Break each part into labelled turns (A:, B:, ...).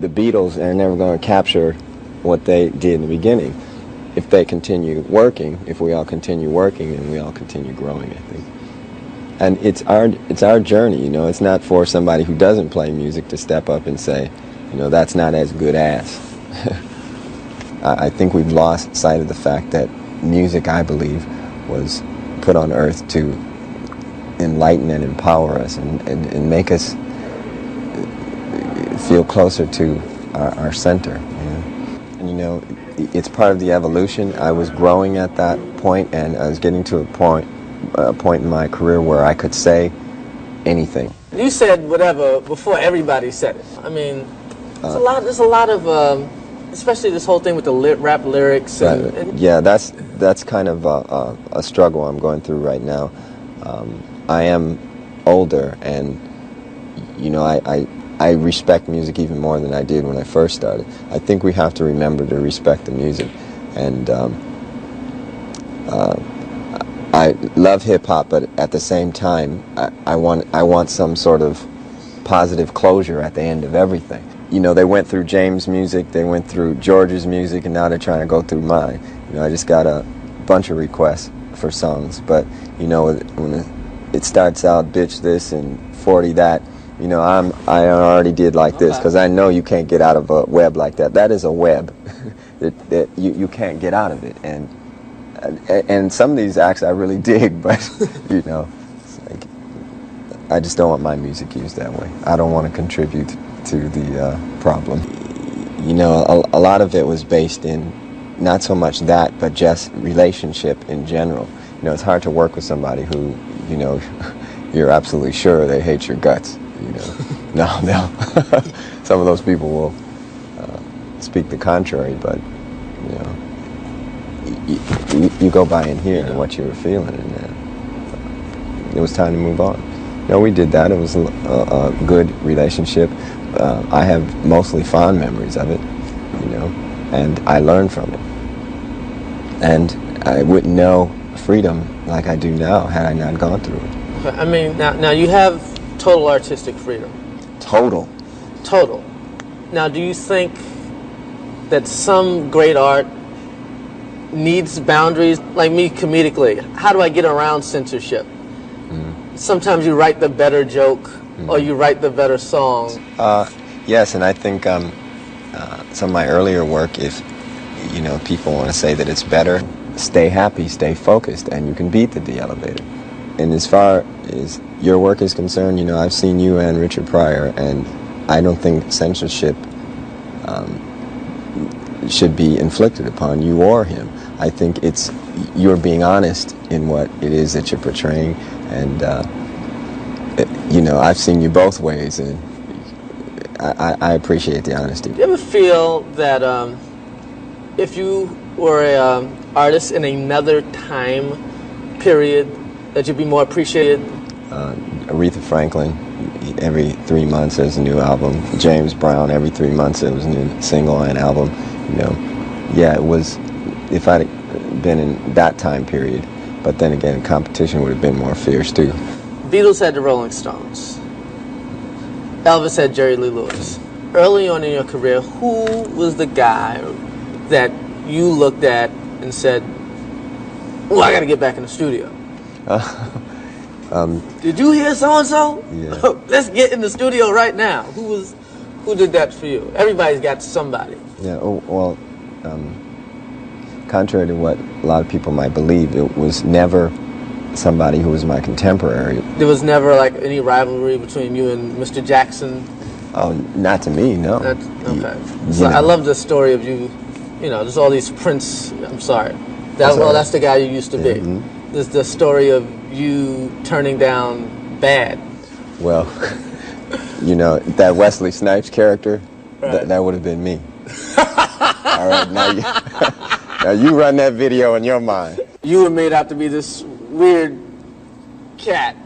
A: the Beatles are never going to capture what they did in the beginning. If they continue working, if we all continue working, and we all continue growing, I think. And it's our journey, you know. It's not for somebody who doesn't play music to step up and say, you know, that's not as good as. I think we've lost sight of the fact that music, I believe, was put on earth to enlighten and empower us and make us feel closer to our center. You know? And, you know, it's part of the evolution. I was growing at that point, and I was getting to a point in my career where I could say anything.
B: You said whatever before everybody said it. I mean, there's a lot of, especially this whole thing with the rap lyrics. And
A: yeah, that's kind of a struggle I'm going through right now. I am older, and you know, I respect music even more than I did when I first started. I think we have to remember to respect the music, and I love hip-hop, but at the same time, I want some sort of positive closure at the end of everything. You know, they went through James' music, they went through George's music, and now they're trying to go through mine. You know, I just got a bunch of requests for songs, but you know, when it starts out bitch this and 40 that, you know, I already did like this, because I know you can't get out of a web like that. That is a web that you can't get out of it. And some of these acts I really dig, but you know, it's like, I just don't want my music used that way. I don't want to contribute to the problem. You know, a lot of it was based in not so much that, but just relationship in general. You know, it's hard to work with somebody who, you know, you're absolutely sure they hate your guts. You know, no. Some of those people will speak the contrary, but you know, you go by and hear what you were feeling, and it was time to move on. You know, we did that. It was a good relationship. I have mostly fond memories of it, you know, and I learned from it. And I wouldn't know freedom like I do now had I not gone through it.
B: I mean, now you have total artistic freedom.
A: Total.
B: Now, do you think that some great art needs boundaries? Like me, comedically, how do I get around censorship? Sometimes you write the better joke, or you write the better song.
A: Yes, and I think some of my earlier work, if you know, people want to say that it's better, stay happy, stay focused, and you can beat the elevator. And as far as your work is concerned, you know, I've seen you and Richard Pryor, and I don't think censorship should be inflicted upon you or him. I think it's you're being honest in what it is that you're portraying, and you know, I've seen you both ways, and I appreciate the honesty.
B: Do you ever feel that if you were an artist in another time period, that you'd be more appreciated?
A: Aretha Franklin, every 3 months there's a new album. James Brown, every 3 months there was a new single and album. You know, yeah, it was. If I'd been in that time period, but then again, competition would have been more fierce too.
B: Beatles had the Rolling Stones. Elvis had Jerry Lee Lewis. Early on in your career, who was the guy that you looked at and said, "Oh, I got to get back in the studio"? Did you hear so-and-so?
A: Yeah.
B: Let's get in the studio right now. Who did that for you? Everybody's got somebody.
A: Yeah, oh, well, contrary to what a lot of people might believe, it was never somebody who was my contemporary.
B: There was never like any rivalry between you and Mr. Jackson?
A: Oh, not to me, no.
B: Okay. So I love the story of you, you know, there's all these Prince, I'm sorry. That's the guy you used to be.
A: Mm-hmm.
B: There's the story of you turning down Bad.
A: Well, you know, that Wesley Snipes character,
B: right.
A: that would have been me. All right, now you run that video in your mind.
B: You were made out to be this weird cat,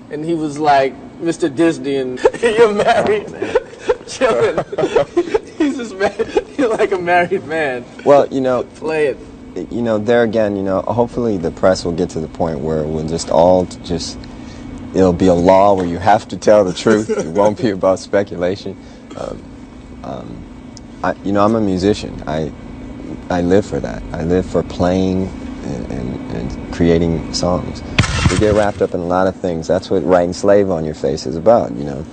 B: and he was like Mr. Disney, and you're married, chilling. He's just you're like a married man.
A: Well, you know,
B: play it.
A: You know, there again, you know, hopefully the press will get to the point where we'll it'll be a law where you have to tell the truth. It won't be about speculation. I'm a musician. I live for that. I live for playing and creating songs. We get wrapped up in a lot of things. That's what writing Slave on Your Face is about, you know.